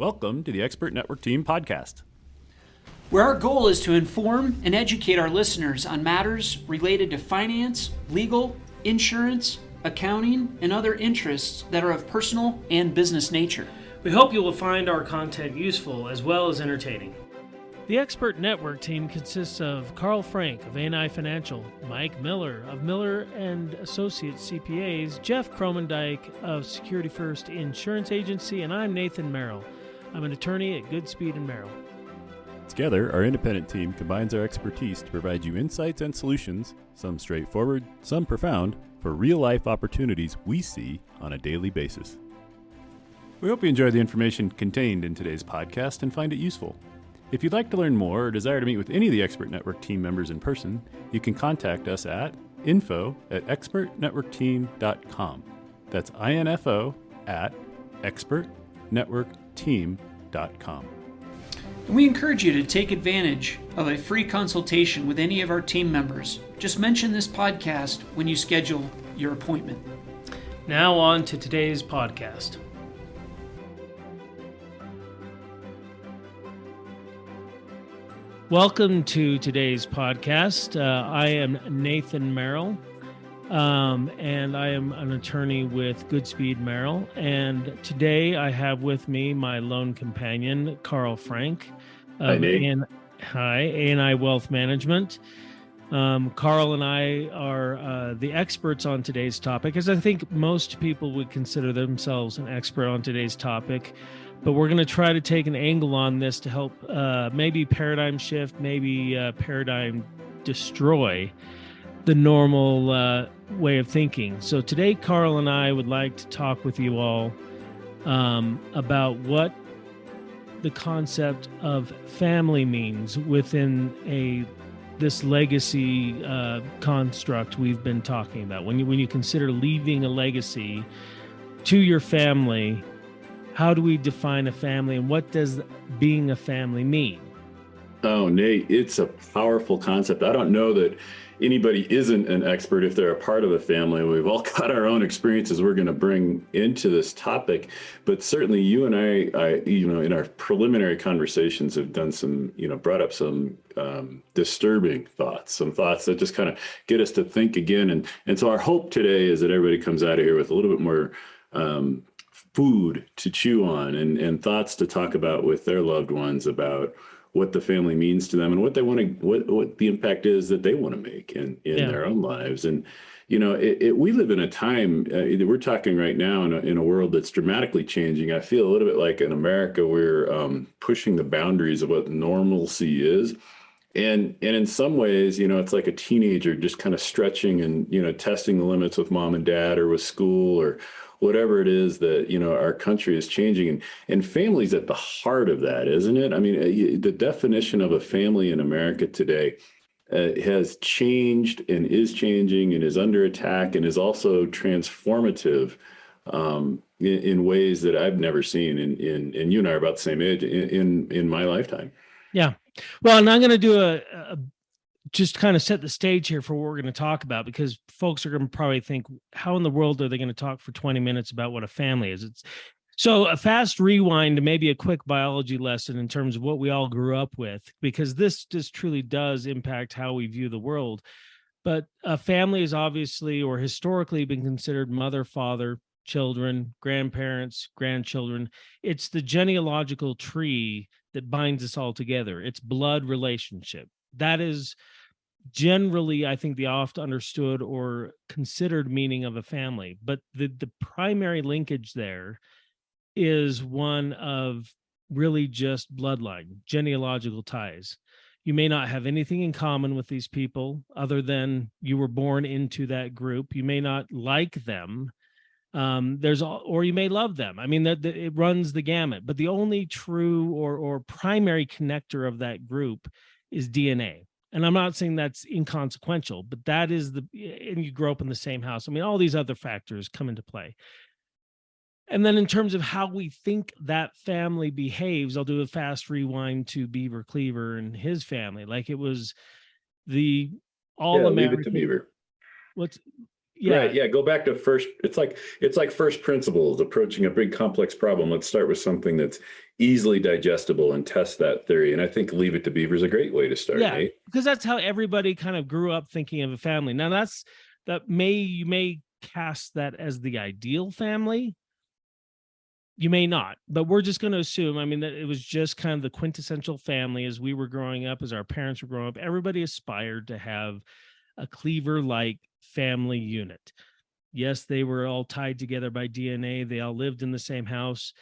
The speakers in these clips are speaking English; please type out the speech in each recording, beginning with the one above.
Welcome to the Expert Network Team podcast, where our goal is to inform and educate our listeners on matters related to finance, legal, insurance, accounting, and other interests that are of personal and business nature. We hope you will find our content useful as well as entertaining. The Expert Network Team consists of Carl Frank of A&I Financial, Mike Miller of Miller and Associates CPAs, Jeff Cromendike of Security First Insurance Agency, and I'm Nathan Merrill. I'm an attorney at Goodspeed and Merrill. Together, our independent team combines our expertise to provide you insights and solutions, some straightforward, some profound, for real-life opportunities we see on a daily basis. We hope you enjoy the information contained in today's podcast and find it useful. If you'd like to learn more or desire to meet with any of the Expert Network team members in person, you can contact us at info@expertnetworkteam.com. That's info@expertnetworkteam.com. We encourage you to take advantage of a free consultation with any of our team members. Just mention this podcast when you schedule your appointment. Now on to today's podcast. Welcome to today's podcast. I am Nathan Merrill, and I am an attorney with Goodspeed Merrill. And today I have with me my lone companion, Carl Frank of A&I Wealth Management. Carl and I are the experts on today's topic, as I think most people would consider themselves an expert on today's topic. But we're going to try to take an angle on this to help maybe paradigm shift, maybe paradigm destroy the normal way of thinking. So today, Carl and I would like to talk with you all about what the concept of family means within this legacy construct we've been talking about. When you consider leaving a legacy to your family, how do we define a family, and what does being a family mean? Oh, Nate, it's a powerful concept. I don't know that anybody isn't an expert if they're a part of a family. We've all got our own experiences we're going to bring into this topic, but certainly you and I, in our preliminary conversations have done some, brought up some disturbing thoughts, some thoughts that just kind of get us to think again. And so our hope today is that everybody comes out of here with a little bit more food to chew on and thoughts to talk about with their loved ones about what the family means to them and what they want to, what the impact is that they want to make in their own lives. And, we live in a time, we're talking right now in a world that's dramatically changing. I feel a little bit like in America, we're pushing the boundaries of what normalcy is. And in some ways, it's like a teenager just kind of stretching and, testing the limits with mom and dad or with school or whatever it is that, our country is changing. And family's at the heart of that, isn't it? I mean, the definition of a family in America today has changed and is changing and is under attack and is also transformative in ways that I've never seen. And you and I are about the same age in my lifetime. Yeah. Well, and I'm going to do just kind of set the stage here for what we're going to talk about, because folks are going to probably think, how in the world are they going to talk for 20 minutes about what a family is? So a fast rewind to maybe a quick biology lesson in terms of what we all grew up with, because this just truly does impact how we view the world. But a family is obviously or historically been considered mother, father, children, grandparents, grandchildren. It's the genealogical tree that binds us all together. It's blood relationship. That is generally, I think, the oft understood or considered meaning of a family. But the primary linkage there is one of really just bloodline, genealogical ties. You may not have anything in common with these people other than you were born into that group. You may not like them. Or you may love them. I mean, it runs the gamut. But the only true or primary connector of that group is DNA. And I'm not saying that's inconsequential, but that is and you grow up in the same house. I mean, all these other factors come into play. And then in terms of how we think that family behaves, I'll do a fast rewind to Beaver Cleaver and his family. Like it was the all-American. Leave it to Beaver. Right. Yeah. Go back to first. It's like first principles approaching a big complex problem. Let's start with something that's easily digestible and test that theory. And I think Leave It to Beaver is a great way to start, Yeah, Nate. because that's how everybody kind of grew up thinking of a family. Now you may cast that as the ideal family. You may not, but we're just going to assume, I mean, that it was just kind of the quintessential family as we were growing up, as our parents were growing up. Everybody aspired to have a Cleaver-like family unit. Yes, they were all tied together by DNA. They all lived in the same house.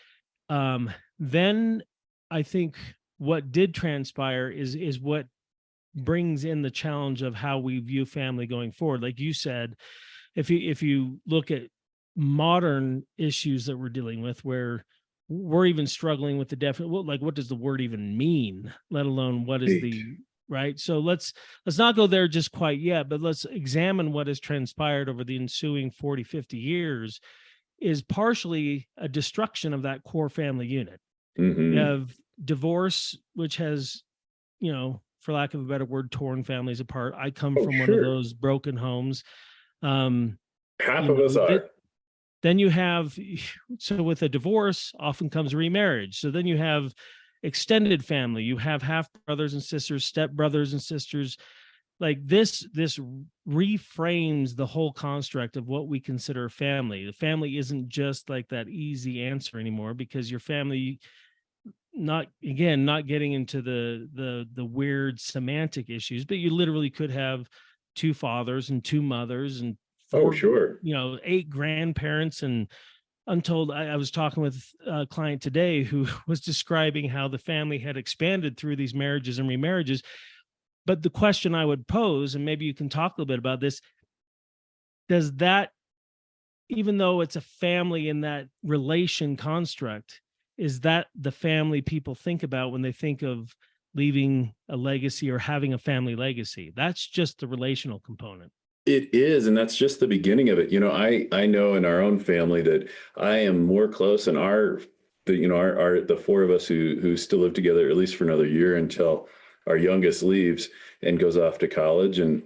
Then I think what did transpire is what brings in the challenge of how we view family going forward. Like you said, if you look at modern issues that we're dealing with, where we're even struggling with the definite, like, what does the word even mean, let alone what is the right. So let's not go there just quite yet, but let's examine what has transpired over the ensuing 40, 50 years is partially a destruction of that core family unit. Mm-hmm. You have divorce, which has, for lack of a better word, torn families apart. I come from one of those broken homes. Half of us are. Then you have, so with a divorce often comes remarriage. So then you have extended family. You have half brothers and sisters, step brothers and sisters. Like this reframes the whole construct of what we consider a family. The family isn't just like that easy answer anymore, because your family, not getting into the weird semantic issues, but you literally could have two fathers and two mothers and four, 8 grandparents and untold. I was talking with a client today who was describing how the family had expanded through these marriages and remarriages. But the question I would pose, and maybe you can talk a little bit about this, does that, even though it's a family in that relation construct, is that the family people think about when they think of leaving a legacy or having a family legacy? That's just the relational component. It is, and that's just the beginning of it. I know in our own family that I am more close, and the 4 of us who still live together, at least for another year until our youngest leaves and goes off to college, and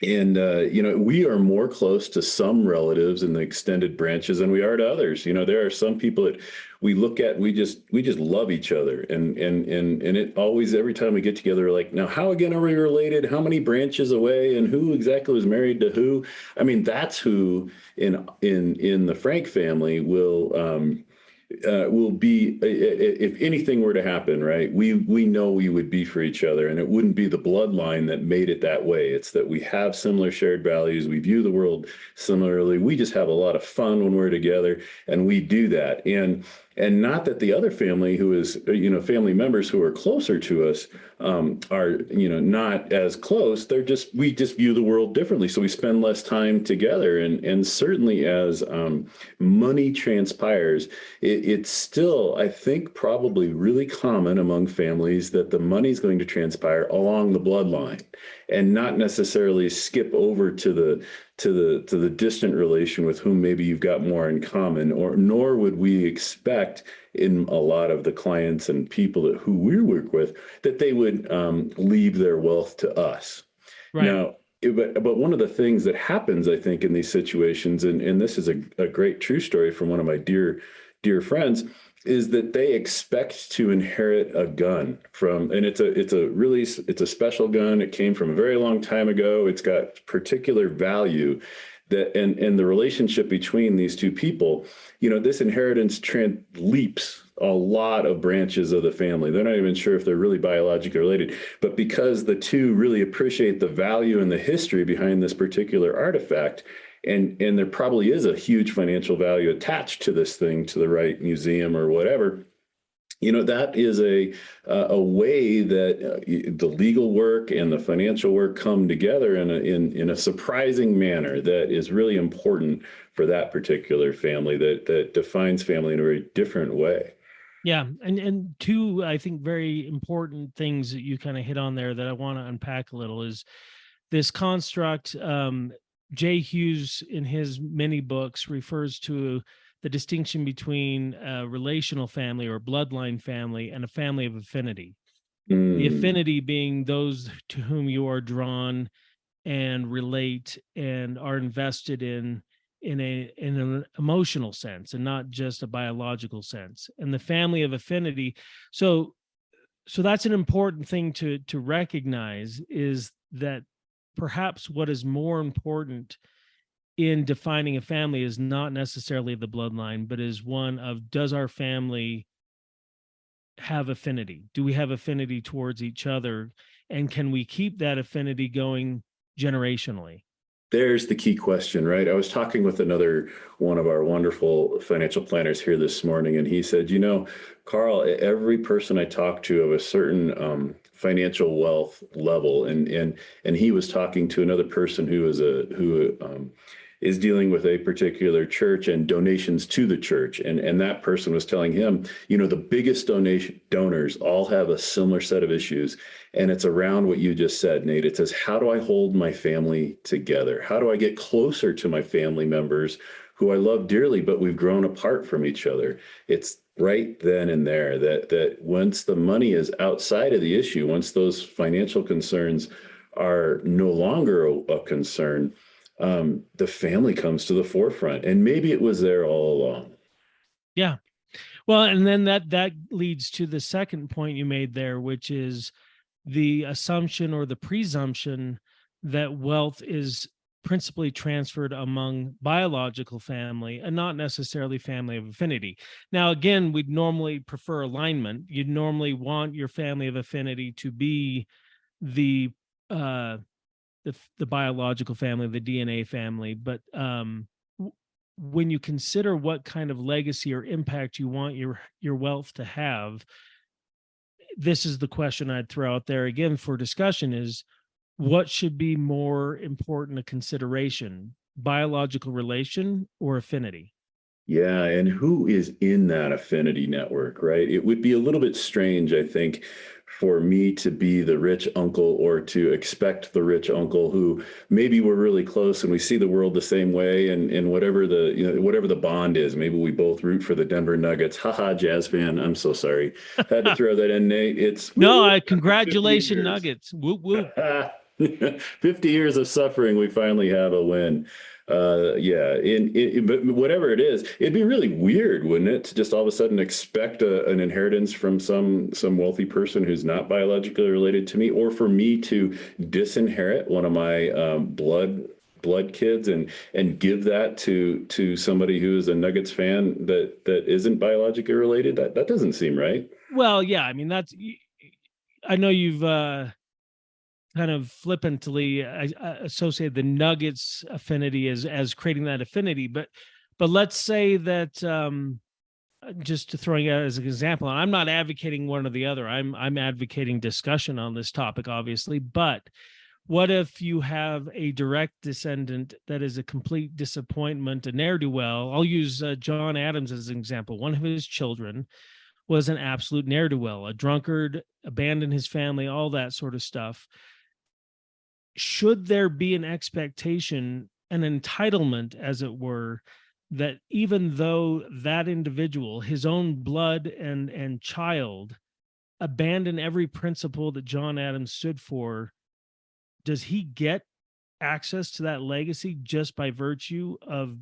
we are more close to some relatives in the extended branches than we are to others. There are some people that we look at, we just love each other, and it always, every time we get together, we're like, now how again are we related? How many branches away, and who exactly was married to who? I mean, that's who in the Frank family will be, if anything were to happen, right? We know we would be for each other, and it wouldn't be the bloodline that made it that way. It's that we have similar shared values. We view the world similarly. We just have a lot of fun when we're together, and we do that. And not that the other family who is, family members who are closer to us are, not as close. We just view the world differently. So we spend less time together. And certainly as money transpires, it's still, I think, probably really common among families that the money is going to transpire along the bloodline and not necessarily skip over to the distant relation with whom maybe you've got more in common, nor would we expect in a lot of the clients and people who we work with that they would leave their wealth to us. Right. Now, but one of the things that happens, I think, in these situations, and this is a great true story from one of my dear friends, is that they expect to inherit a gun and it's a special gun. It came from a very long time ago. It's got particular value and the relationship between these two people, this inheritance leaps a lot of branches of the family. They're not even sure if they're really biologically related, but because the two really appreciate the value and the history behind this particular artifact, and there probably is a huge financial value attached to this thing, to the right museum or whatever, that is a way that the legal work and the financial work come together in a surprising manner that is really important for that particular family, that defines family in a very different way. Yeah. And two, I think, very important things that you kind of hit on there that I want to unpack a little is this construct. Jay Hughes, in his many books, refers to the distinction between a relational family or bloodline family and a family of affinity. The affinity being those to whom you are drawn and relate and are invested in in an emotional sense and not just a biological sense. And the family of affinity. So that's an important thing to recognize, is that perhaps what is more important in defining a family is not necessarily the bloodline, but is one of, does our family have affinity? Do we have affinity towards each other? And can we keep that affinity going generationally? There's the key question, right? I was talking with another one of our wonderful financial planners here this morning, and he said, Carl, every person I talk to of a certain financial wealth level, and he was talking to another person who is dealing with a particular church and donations to the church. And that person was telling him, the biggest donors all have a similar set of issues. And it's around what you just said, Nate. It says, how do I hold my family together? How do I get closer to my family members who I love dearly, but we've grown apart from each other? It's right then and there that once the money is outside of the issue, once those financial concerns are no longer a concern, the family comes to the forefront. And maybe it was there all along. Yeah. Well, and then that leads to the second point you made there, which is the assumption or the presumption that wealth is principally transferred among biological family and not necessarily family of affinity. Now, again, we'd normally prefer alignment. You'd normally want your family of affinity to be the biological family, the DNA family. But when you consider what kind of legacy or impact you want your wealth to have, this is the question I'd throw out there again for discussion: is what should be more important a consideration, biological relation or affinity? Yeah, and who is in that affinity network, right? It would be a little bit strange, I think, for me to be the rich uncle or to expect the rich uncle who maybe we're really close and we see the world the same way, and whatever the bond is, maybe we both root for the Denver Nuggets. Haha, Jazz fan. I'm so sorry. Had to throw that in, Nate. It's no, congratulations, Nuggets. Whoop whoop. 50 years of suffering, we finally have a win. But whatever it is, it'd be really weird, wouldn't it, to just all of a sudden expect an inheritance from some wealthy person who's not biologically related to me, or for me to disinherit one of my blood kids and give that to somebody who is a Nuggets fan that isn't biologically related. That doesn't seem right. Well, yeah, I mean, I know you've kind of flippantly associated the Nuggets affinity as creating that affinity, but let's say that just to throwing out as an example, and I'm not advocating one or the other. I'm advocating discussion on this topic, obviously. But what if you have a direct descendant that is a complete disappointment, a ne'er-do-well? I'll use John Adams as an example. One of his children was an absolute ne'er-do-well, a drunkard, abandoned his family, all that sort of stuff. Should there be an expectation, an entitlement, as it were, that even though that individual, his own blood and child, abandoned every principle that John Adams stood for, does he get access to that legacy just by virtue of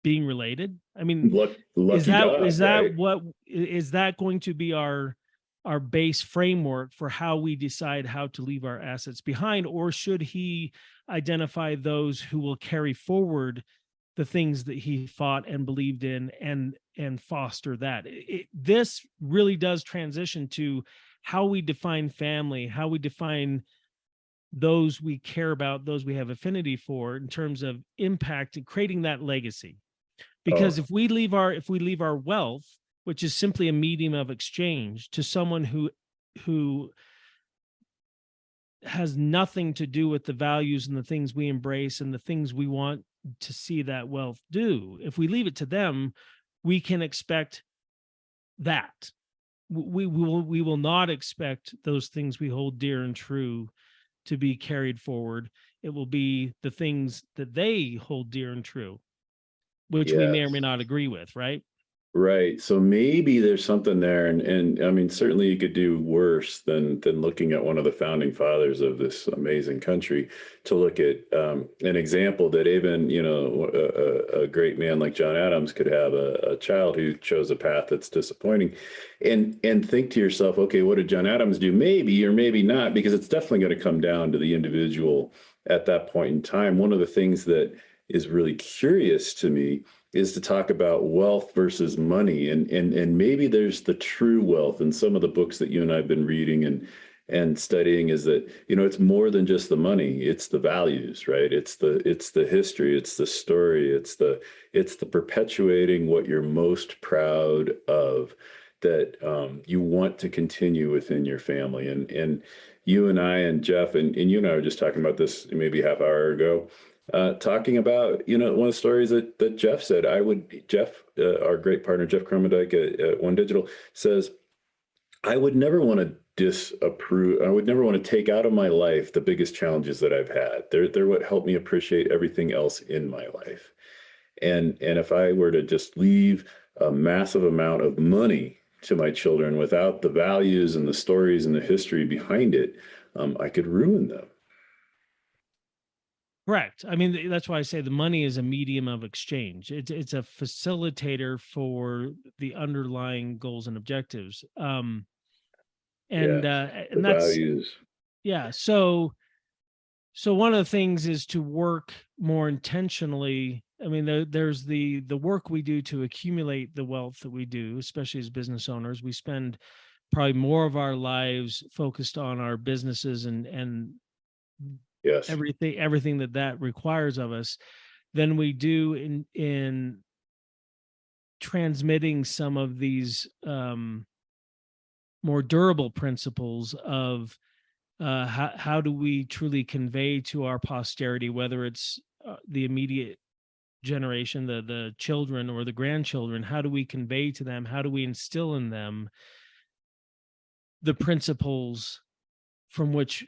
being related? I mean, is that going to be our base framework for how we decide how to leave our assets behind? Or should he identify those who will carry forward the things that he fought and believed in and foster that? This really does transition to how we define family, how we define those we care about, those we have affinity for, in terms of impact and creating that legacy. Because if we leave our wealth, which is simply a medium of exchange, to someone who has nothing to do with the values and the things we embrace and the things we want to see that wealth do, if we leave it to them, we can expect that. We will not expect those things we hold dear and true to be carried forward. It will be the things that they hold dear and true, which we may or may not agree with, right? Right. So maybe there's something there. And I mean, certainly you could do worse than looking at one of the founding fathers of this amazing country to look at an example that even, a great man like John Adams could have a child who chose a path that's disappointing and think to yourself, okay, what did John Adams do? Maybe or maybe not, because it's definitely going to come down to the individual at that point in time. One of the things that is really curious to me is to talk about wealth versus money, and maybe there's the true wealth in some of the books that you and I've been reading and studying, is that it's more than just the money. It's the values, right? It's the history, it's the story, it's the perpetuating what you're most proud of, that you want to continue within your family. And you and I and Jeff and you and I were just talking about this maybe half hour ago, talking about, one of the stories that Jeff said. Jeff, our great partner, Jeff Cromendike at One Digital, says, I would never want to disapprove. I would never want to take out of my life the biggest challenges that I've had. They're what helped me appreciate everything else in my life. And if I were to just leave a massive amount of money to my children without the values and the stories and the history behind it, I could ruin them. Correct. I mean, that's why I say the money is a medium of exchange. It's a facilitator for the underlying goals and objectives. Yeah, And the that's, values. yeah. So one of the things is to work more intentionally. I mean, there's the work we do to accumulate the wealth that we do, especially as business owners. We spend probably more of our lives focused on our businesses and Yes. everything that requires of us than we do in transmitting some of these more durable principles of how do we truly convey to our posterity, whether it's the immediate generation, the children or the grandchildren, how do we convey to them, how do we instill in them the principles from which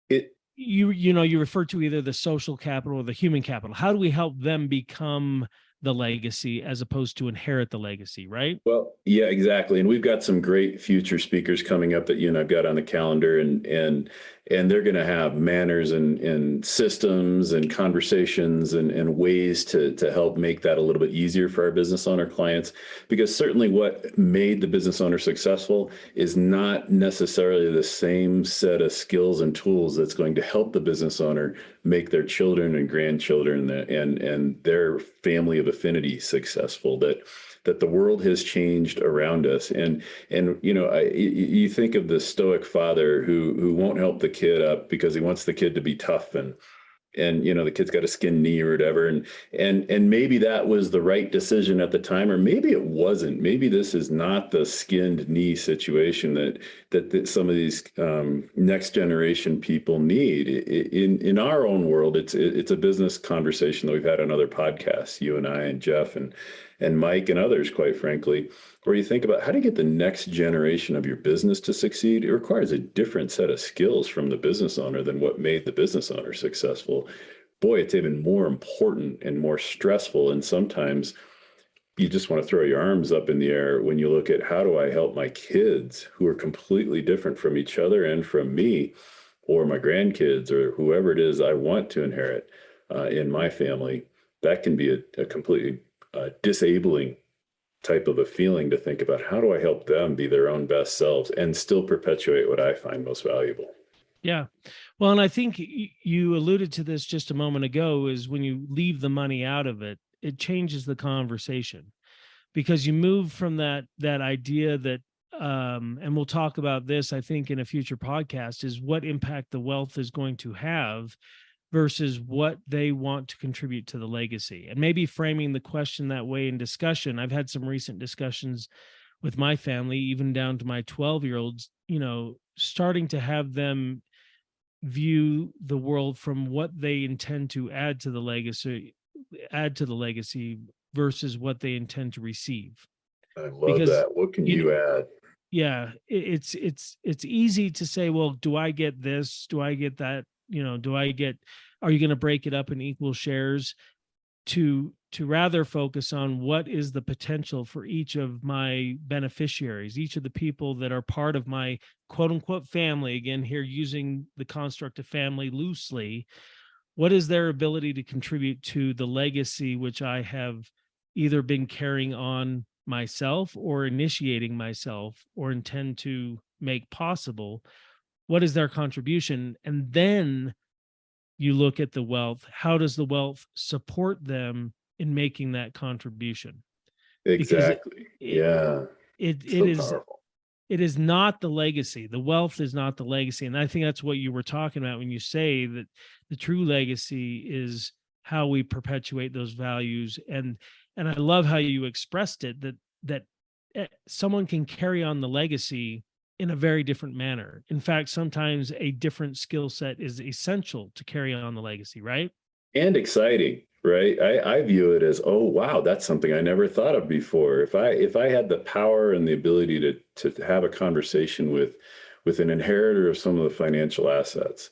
It you refer to either the social capital or the human capital. How do we help them become the legacy as opposed to inherit the legacy, right? Well, yeah, exactly. And we've got some great future speakers coming up that you and I've got on the calendar, and they're going to have manners and systems and conversations and ways to help make that a little bit easier for our business owner clients. Because certainly what made the business owner successful is not necessarily the same set of skills and tools that's going to help the business owner make their children and grandchildren and their family of affinity successful. That the world has changed around us, and you think of the stoic father who won't help the kid up because he wants the kid to be tough, and the kid's got a skinned knee or whatever, and maybe that was the right decision at the time, or maybe it wasn't. Maybe this is not the skinned knee situation that some of these next generation people need. In our own world, it's a business conversation that we've had on other podcasts, you and I and Jeff and Mike and others, quite frankly, where you think about how do you get the next generation of your business to succeed. It requires a different set of skills from the business owner than what made the business owner successful. Boy, it's even more important and more stressful. And sometimes you just want to throw your arms up in the air when you look at how do I help my kids who are completely different from each other and from me, or my grandkids, or whoever it is I want to inherit in my family. That can be a completely disabling type of a feeling, to think about how do I help them be their own best selves and still perpetuate what I find most valuable. Yeah. Well, and I think you alluded to this just a moment ago, is when you leave the money out of it, it changes the conversation, because you move from that idea that and we'll talk about this, I think, in a future podcast, is what impact the wealth is going to have versus what they want to contribute to the legacy. And maybe framing the question that way in discussion. I've had some recent discussions with my family, even down to my 12-year-olds, starting to have them view the world from what they intend to add to the legacy versus what they intend to receive. I love that. What can you add? Yeah, it's easy to say, well, do I get this? Do I get that? Are you going to break it up in equal shares? to rather focus on what is the potential for each of my beneficiaries, each of the people that are part of my quote unquote family, again, here using the construct of family loosely. What is their ability to contribute to the legacy which I have either been carrying on myself or initiating myself or intend to make possible? What is their contribution? And then you look at the wealth. How does the wealth support them in making that contribution? Exactly. Yeah. It So is powerful. it is not the legacy. The wealth is not the legacy. And I think that's what you were talking about when you say that the true legacy is how we perpetuate those values. And I love how you expressed it, that someone can carry on the legacy in a very different manner. In fact, sometimes a different skill set is essential to carry on the legacy, right? And exciting, right? I view it as, oh wow, that's something I never thought of before. If I had the power and the ability to have a conversation with an inheritor of some of the financial assets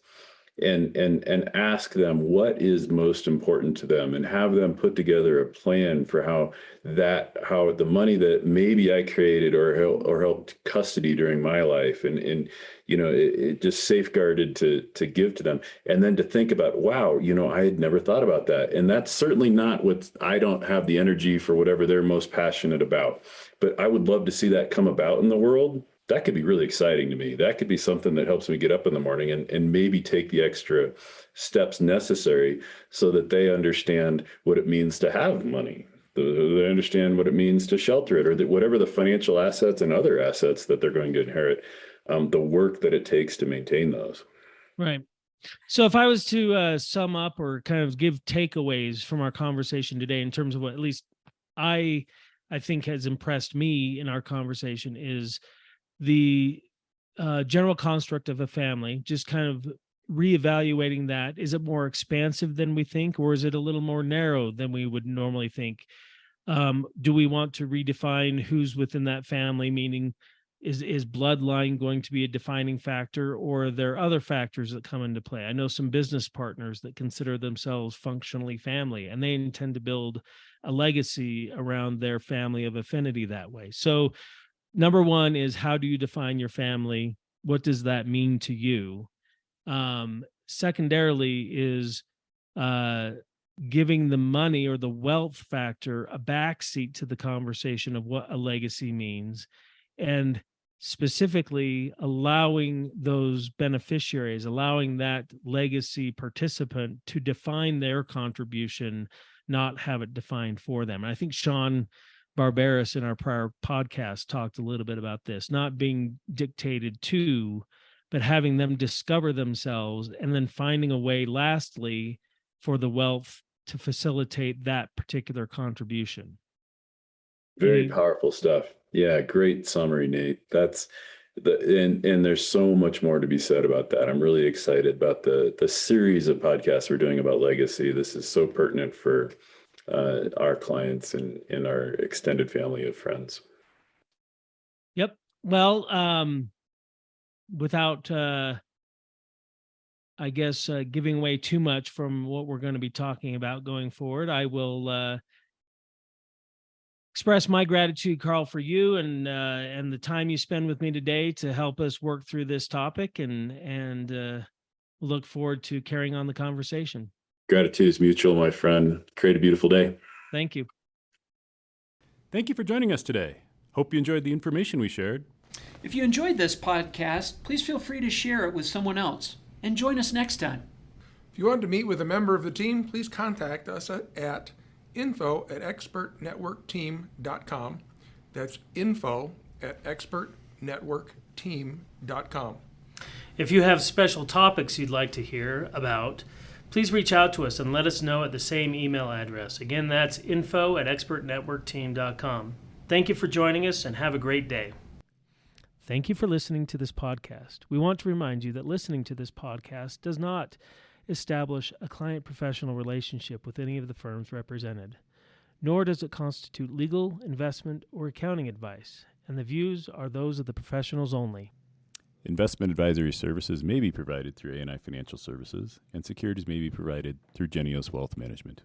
and ask them what is most important to them and have them put together a plan for how the money that maybe I created or helped custody during my life and it just safeguarded to give to them, and then to think about, wow, I had never thought about that. And that's certainly not what, I don't have the energy for whatever they're most passionate about, but I would love to see that come about in the world. That could be really exciting to me. That could be something that helps me get up in the morning and maybe take the extra steps necessary so that they understand what it means to have money. They understand what it means to shelter it, or that whatever the financial assets and other assets that they're going to inherit, the work that it takes to maintain those. Right. So if I was to sum up or kind of give takeaways from our conversation today in terms of what at least I think has impressed me in our conversation is the general construct of a family, just kind of reevaluating that. Is it more expansive than we think, or is it a little more narrow than we would normally think? Do we want to redefine who's within that family, meaning is bloodline going to be a defining factor, or are there other factors that come into play? I know some business partners that consider themselves functionally family, and they intend to build a legacy around their family of affinity that way. So number one is, how do you define your family? What does that mean to you? Secondarily is giving the money or the wealth factor a backseat to the conversation of what a legacy means, and specifically allowing those beneficiaries, allowing that legacy participant to define their contribution, not have it defined for them. And I think Sean Barbaras in our prior podcast talked a little bit about this, not being dictated to, but having them discover themselves, and then finding a way, lastly, for the wealth to facilitate that particular contribution. Very powerful stuff. Yeah, great summary, Nate. That's and there's so much more to be said about that. I'm really excited about the series of podcasts we're doing about legacy. This is so pertinent for our clients and our extended family of friends. Yep. Well, without, I guess, giving away too much from what we're going to be talking about going forward, I will express my gratitude, Carl, for you and the time you spend with me today to help us work through this topic, and look forward to carrying on the conversation. Gratitude is mutual, my friend. Create a beautiful day. Thank you. Thank you for joining us today. Hope you enjoyed the information we shared. If you enjoyed this podcast, please feel free to share it with someone else, and join us next time. If you want to meet with a member of the team, please contact us at info@expertnetworkteam.com. That's info@expertnetworkteam.com. If you have special topics you'd like to hear about, please reach out to us and let us know at the same email address. Again, that's info@expertnetworkteam.com. Thank you for joining us, and have a great day. Thank you for listening to this podcast. We want to remind you that listening to this podcast does not establish a client-professional relationship with any of the firms represented, nor does it constitute legal, investment, or accounting advice, and the views are those of the professionals only. Investment advisory services may be provided through A&I Financial Services, and securities may be provided through Genios Wealth Management.